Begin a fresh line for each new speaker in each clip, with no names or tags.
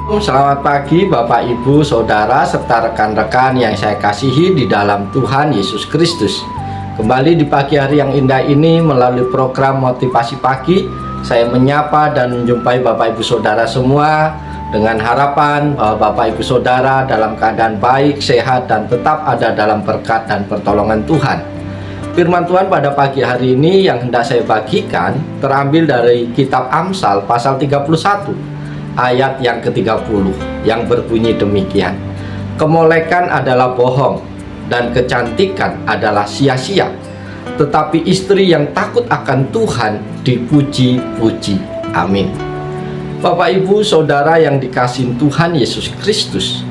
Selamat pagi Bapak Ibu Saudara serta rekan-rekan yang saya kasihi di dalam Tuhan Yesus Kristus. Kembali di pagi hari yang indah ini melalui program Motivasi Pagi, saya menyapa dan menjumpai Bapak Ibu Saudara semua dengan harapan bahwa Bapak Ibu Saudara dalam keadaan baik, sehat, dan tetap ada dalam berkat dan pertolongan Tuhan. Firman Tuhan pada pagi hari ini yang hendak saya bagikan terambil dari kitab Amsal pasal 31 ayat yang ke-30 yang berbunyi demikian: kemolekan adalah bohong dan kecantikan adalah sia-sia, tetapi istri yang takut akan Tuhan dipuji-puji. Amin. Bapak Ibu Saudara yang dikasihi Tuhan Yesus Kristus,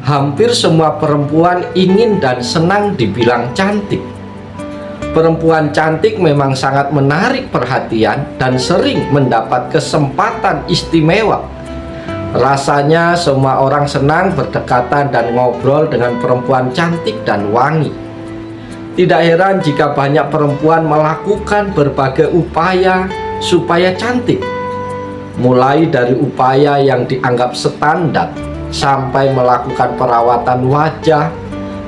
hampir semua perempuan ingin dan senang dibilang cantik. Perempuan cantik memang sangat menarik perhatian dan sering mendapat kesempatan istimewa. Rasanya semua orang senang berdekatan dan ngobrol dengan perempuan cantik dan wangi. Tidak heran jika banyak perempuan melakukan berbagai upaya supaya cantik. Mulai dari upaya yang dianggap standar sampai melakukan perawatan wajah,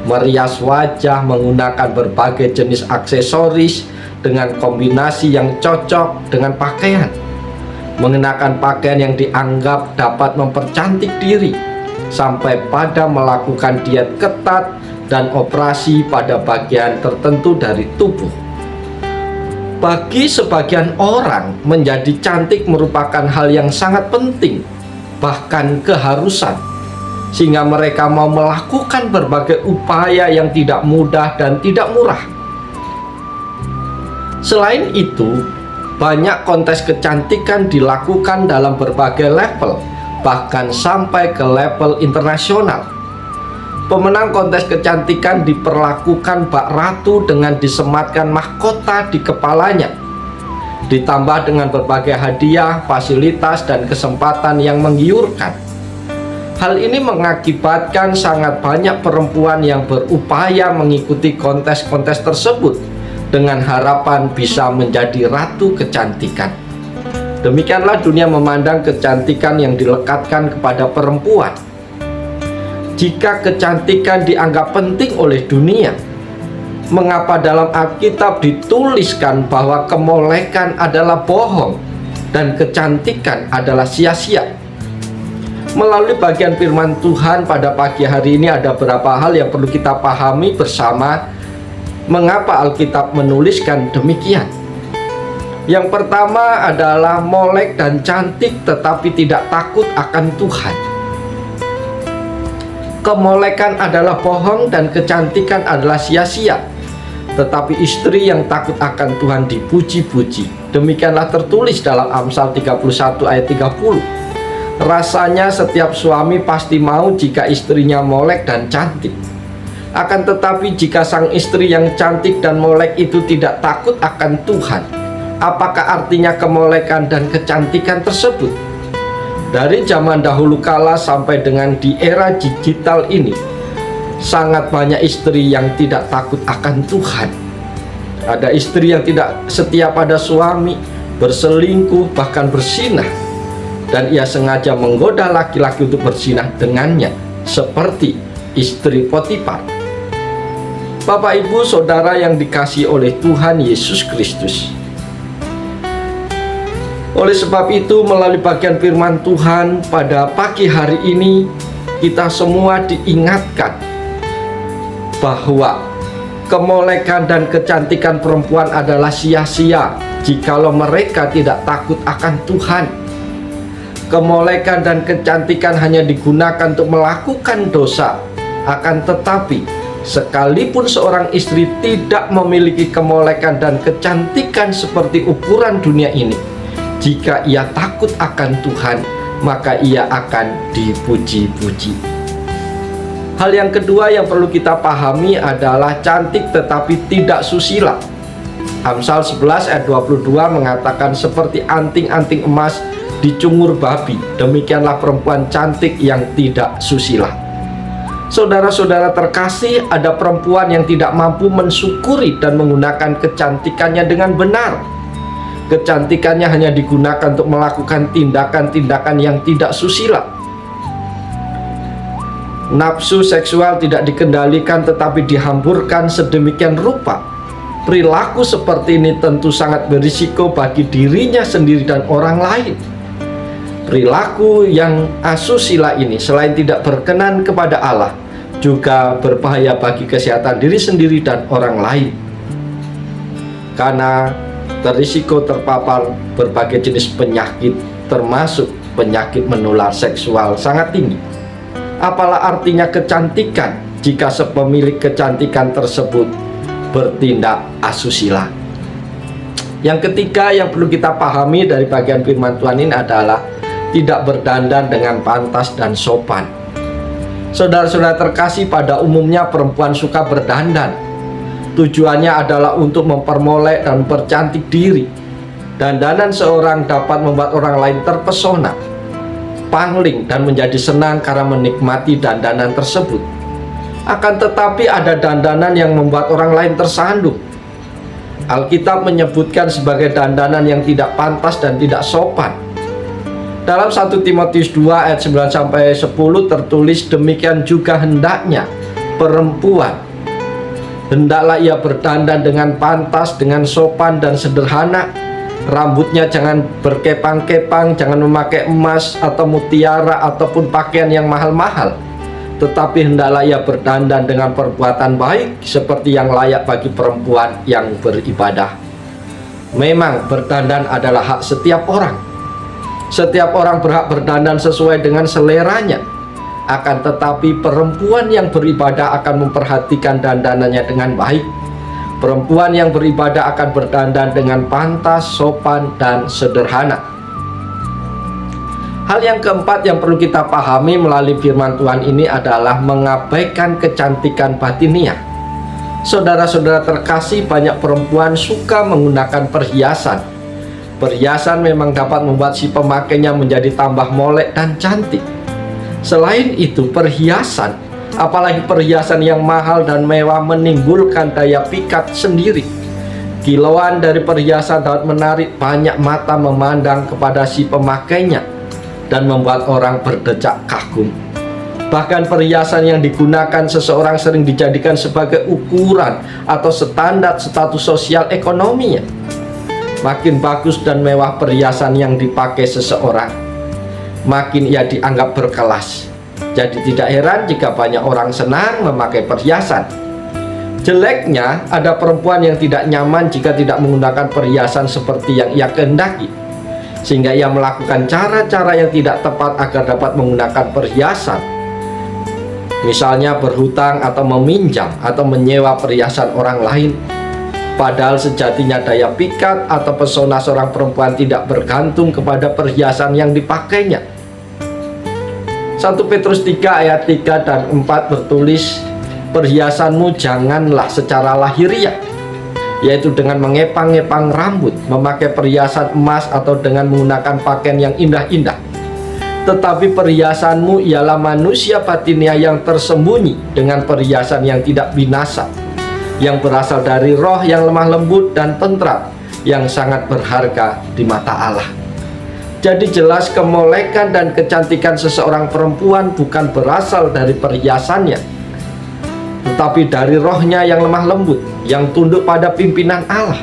merias wajah menggunakan berbagai jenis aksesoris dengan kombinasi yang cocok dengan pakaian, mengenakan pakaian yang dianggap dapat mempercantik diri, sampai pada melakukan diet ketat dan operasi pada bagian tertentu dari tubuh. Bagi sebagian orang, menjadi cantik merupakan hal yang sangat penting, bahkan keharusan, sehingga mereka mau melakukan berbagai upaya yang tidak mudah dan tidak murah. Selain itu, banyak kontes kecantikan dilakukan dalam berbagai level, bahkan sampai ke level internasional. Pemenang kontes kecantikan diperlakukan bak ratu dengan disematkan mahkota di kepalanya, ditambah dengan berbagai hadiah, fasilitas, dan kesempatan yang menggiurkan. Hal ini mengakibatkan sangat banyak perempuan yang berupaya mengikuti kontes-kontes tersebut dengan harapan bisa menjadi ratu kecantikan. Demikianlah dunia memandang kecantikan yang dilekatkan kepada perempuan. Jika kecantikan dianggap penting oleh dunia, mengapa dalam Alkitab dituliskan bahwa kemolekan adalah bohong dan kecantikan adalah sia-sia? Melalui bagian firman Tuhan pada pagi hari ini ada beberapa hal yang perlu kita pahami bersama mengapa Alkitab menuliskan demikian. Yang pertama adalah molek dan cantik tetapi tidak takut akan Tuhan. Kemolekan adalah bohong dan kecantikan adalah sia-sia, tetapi istri yang takut akan Tuhan dipuji-puji. Demikianlah tertulis dalam Amsal 31 ayat 30. Rasanya setiap suami pasti mau jika istrinya molek dan cantik. Akan tetapi jika sang istri yang cantik dan molek itu tidak takut akan Tuhan, apakah artinya kemolekan dan kecantikan tersebut? Dari zaman dahulu kala sampai dengan di era digital ini, sangat banyak istri yang tidak takut akan Tuhan. Ada istri yang tidak setia pada suami, berselingkuh, bahkan berzinah. Dan ia sengaja menggoda laki-laki untuk berzinah dengannya, seperti istri Potifar. Bapak Ibu Saudara yang dikasihi oleh Tuhan Yesus Kristus, oleh sebab itu melalui bagian firman Tuhan pada pagi hari ini, kita semua diingatkan bahwa kemolekan dan kecantikan perempuan adalah sia-sia jikalau mereka tidak takut akan Tuhan. Kemolekan dan kecantikan hanya digunakan untuk melakukan dosa. Akan tetapi, sekalipun seorang istri tidak memiliki kemolekan dan kecantikan seperti ukuran dunia ini, jika ia takut akan Tuhan, maka ia akan dipuji-puji. Hal yang kedua yang perlu kita pahami adalah cantik tetapi tidak susila. Amsal 11 ayat 22 mengatakan, seperti anting-anting emas dicungur babi, demikianlah perempuan cantik yang tidak susila. Saudara-saudara terkasih, ada perempuan yang tidak mampu mensyukuri dan menggunakan kecantikannya dengan benar. Kecantikannya hanya digunakan untuk melakukan tindakan-tindakan yang tidak susila. Nafsu seksual tidak dikendalikan tetapi dihamburkan sedemikian rupa. Perilaku seperti ini tentu sangat berisiko bagi dirinya sendiri dan orang lain. Perilaku yang asusila ini selain tidak berkenan kepada Allah, juga berbahaya bagi kesehatan diri sendiri dan orang lain. Karena berisiko terpapar berbagai jenis penyakit, termasuk penyakit menular seksual sangat tinggi. Apalah artinya kecantikan jika sepemilik kecantikan tersebut bertindak asusila. Yang ketiga yang perlu kita pahami dari bagian firman Tuhan ini adalah tidak berdandan dengan pantas dan sopan. Saudara-saudara terkasih, pada umumnya perempuan suka berdandan. Tujuannya adalah untuk mempermolek dan mempercantik diri. Dandanan seorang dapat membuat orang lain terpesona, pangling, dan menjadi senang karena menikmati dandanan tersebut. Akan tetapi ada dandanan yang membuat orang lain tersandung. Alkitab menyebutkan sebagai dandanan yang tidak pantas dan tidak sopan. Dalam 1 Timotius 2 ayat 9-10 tertulis, demikian juga hendaknya perempuan, hendaklah ia berdandan dengan pantas, dengan sopan dan sederhana. Rambutnya jangan berkepang-kepang, jangan memakai emas atau mutiara ataupun pakaian yang mahal-mahal, tetapi hendaklah ia berdandan dengan perbuatan baik seperti yang layak bagi perempuan yang beribadah. Memang berdandan adalah hak setiap orang. Setiap orang berhak berdandan sesuai dengan seleranya. Akan tetapi perempuan yang beribadah akan memperhatikan dandanannya dengan baik. Perempuan yang beribadah akan berdandan dengan pantas, sopan, dan sederhana. Hal yang keempat yang perlu kita pahami melalui firman Tuhan ini adalah mengabaikan kecantikan batiniah. Saudara-saudara terkasih, banyak perempuan suka menggunakan perhiasan. Perhiasan memang dapat membuat si pemakainya menjadi tambah molek dan cantik. Selain itu, perhiasan, apalagi perhiasan yang mahal dan mewah, menimbulkan daya pikat sendiri. Kilauan dari perhiasan dapat menarik banyak mata memandang kepada si pemakainya dan membuat orang berdecak kagum. Bahkan perhiasan yang digunakan seseorang sering dijadikan sebagai ukuran atau standar status sosial ekonominya. Makin bagus dan mewah perhiasan yang dipakai seseorang, makin ia dianggap berkelas. Jadi tidak heran jika banyak orang senang memakai perhiasan. Jeleknya, ada perempuan yang tidak nyaman jika tidak menggunakan perhiasan seperti yang ia kehendaki, sehingga ia melakukan cara-cara yang tidak tepat agar dapat menggunakan perhiasan. Misalnya berhutang atau meminjam atau menyewa perhiasan orang lain. Padahal sejatinya daya pikat atau pesona seorang perempuan tidak bergantung kepada perhiasan yang dipakainya. 1 Petrus 3 ayat 3 dan 4 bertulis, perhiasanmu janganlah secara lahiriah, yaitu dengan mengepang-ngepang rambut, memakai perhiasan emas atau dengan menggunakan pakaian yang indah-indah. Tetapi perhiasanmu ialah manusia batiniah yang tersembunyi dengan perhiasan yang tidak binasa, yang berasal dari roh yang lemah lembut dan tentram, yang sangat berharga di mata Allah. Jadi jelas kemolekan dan kecantikan seseorang perempuan bukan berasal dari perhiasannya, tetapi dari rohnya yang lemah lembut, yang tunduk pada pimpinan Allah.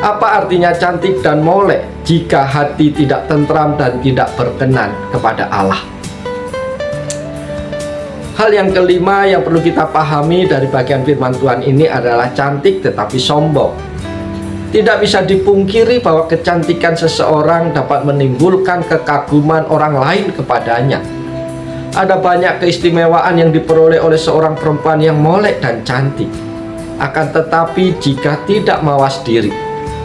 Apa artinya cantik dan molek jika hati tidak tentram dan tidak berkenan kepada Allah? Hal yang kelima yang perlu kita pahami dari bagian firman Tuhan ini adalah cantik tetapi sombong. Tidak bisa dipungkiri bahwa kecantikan seseorang dapat menimbulkan kekaguman orang lain kepadanya. Ada banyak keistimewaan yang diperoleh oleh seorang perempuan yang molek dan cantik. Akan tetapi jika tidak mawas diri,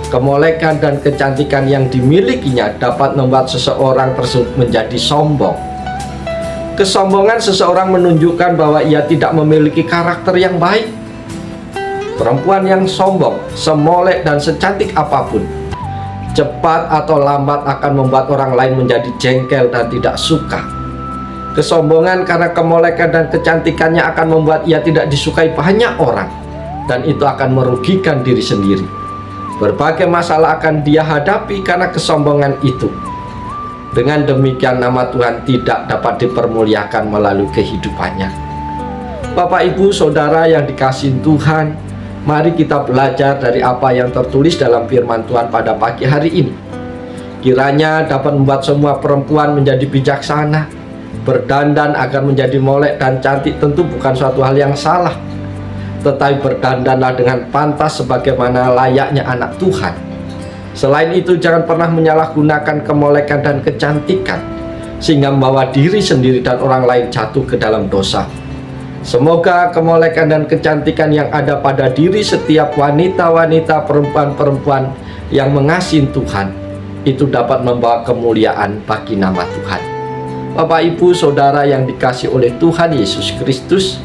kemolekan dan kecantikan yang dimilikinya dapat membuat seseorang tersebut menjadi sombong. Kesombongan seseorang menunjukkan bahwa ia tidak memiliki karakter yang baik. Perempuan yang sombong, semolek dan secantik apapun, cepat atau lambat akan membuat orang lain menjadi jengkel dan tidak suka. Kesombongan karena kemolekan dan kecantikannya akan membuat ia tidak disukai banyak orang, dan itu akan merugikan diri sendiri. Berbagai masalah akan dia hadapi karena kesombongan itu. Dengan demikian nama Tuhan tidak dapat dipermuliakan melalui kehidupannya. Bapak, Ibu, Saudara yang dikasihi Tuhan, mari kita belajar dari apa yang tertulis dalam firman Tuhan pada pagi hari ini. Kiranya dapat membuat semua perempuan menjadi bijaksana. Berdandan agar menjadi molek dan cantik tentu bukan suatu hal yang salah, tetapi berdandanlah dengan pantas sebagaimana layaknya anak Tuhan. Selain itu, jangan pernah menyalahgunakan kemolekan dan kecantikan sehingga membawa diri sendiri dan orang lain jatuh ke dalam dosa. Semoga kemolekan dan kecantikan yang ada pada diri setiap wanita-wanita, perempuan-perempuan yang mengasihi Tuhan itu dapat membawa kemuliaan bagi nama Tuhan. Bapak, Ibu, Saudara yang dikasihi oleh Tuhan Yesus Kristus,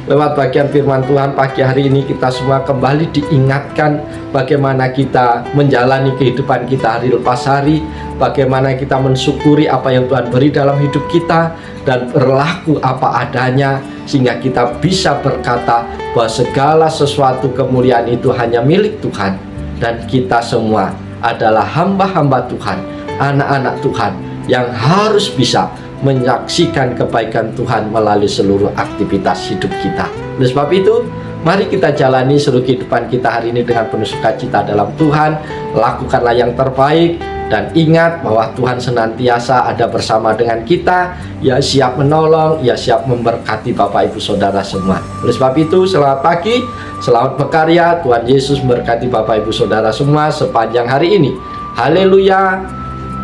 lewat bagian firman Tuhan pagi hari ini kita semua kembali diingatkan bagaimana kita menjalani kehidupan kita hari lepas hari, bagaimana kita mensyukuri apa yang Tuhan beri dalam hidup kita dan berlaku apa adanya, sehingga kita bisa berkata bahwa segala sesuatu kemuliaan itu hanya milik Tuhan, dan kita semua adalah hamba-hamba Tuhan, anak-anak Tuhan yang harus bisa menyaksikan kebaikan Tuhan melalui seluruh aktivitas hidup kita. Oleh sebab itu, mari kita jalani seluruh kehidupan kita hari ini dengan penuh sukacita dalam Tuhan. Lakukanlah yang terbaik dan ingat bahwa Tuhan senantiasa ada bersama dengan kita. Ia siap menolong, Ia siap memberkati Bapak, Ibu, Saudara semua. Oleh sebab itu, selamat pagi, selamat berkarya. Tuhan Yesus memberkati Bapak, Ibu, Saudara semua sepanjang hari ini. Haleluya,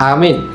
amin.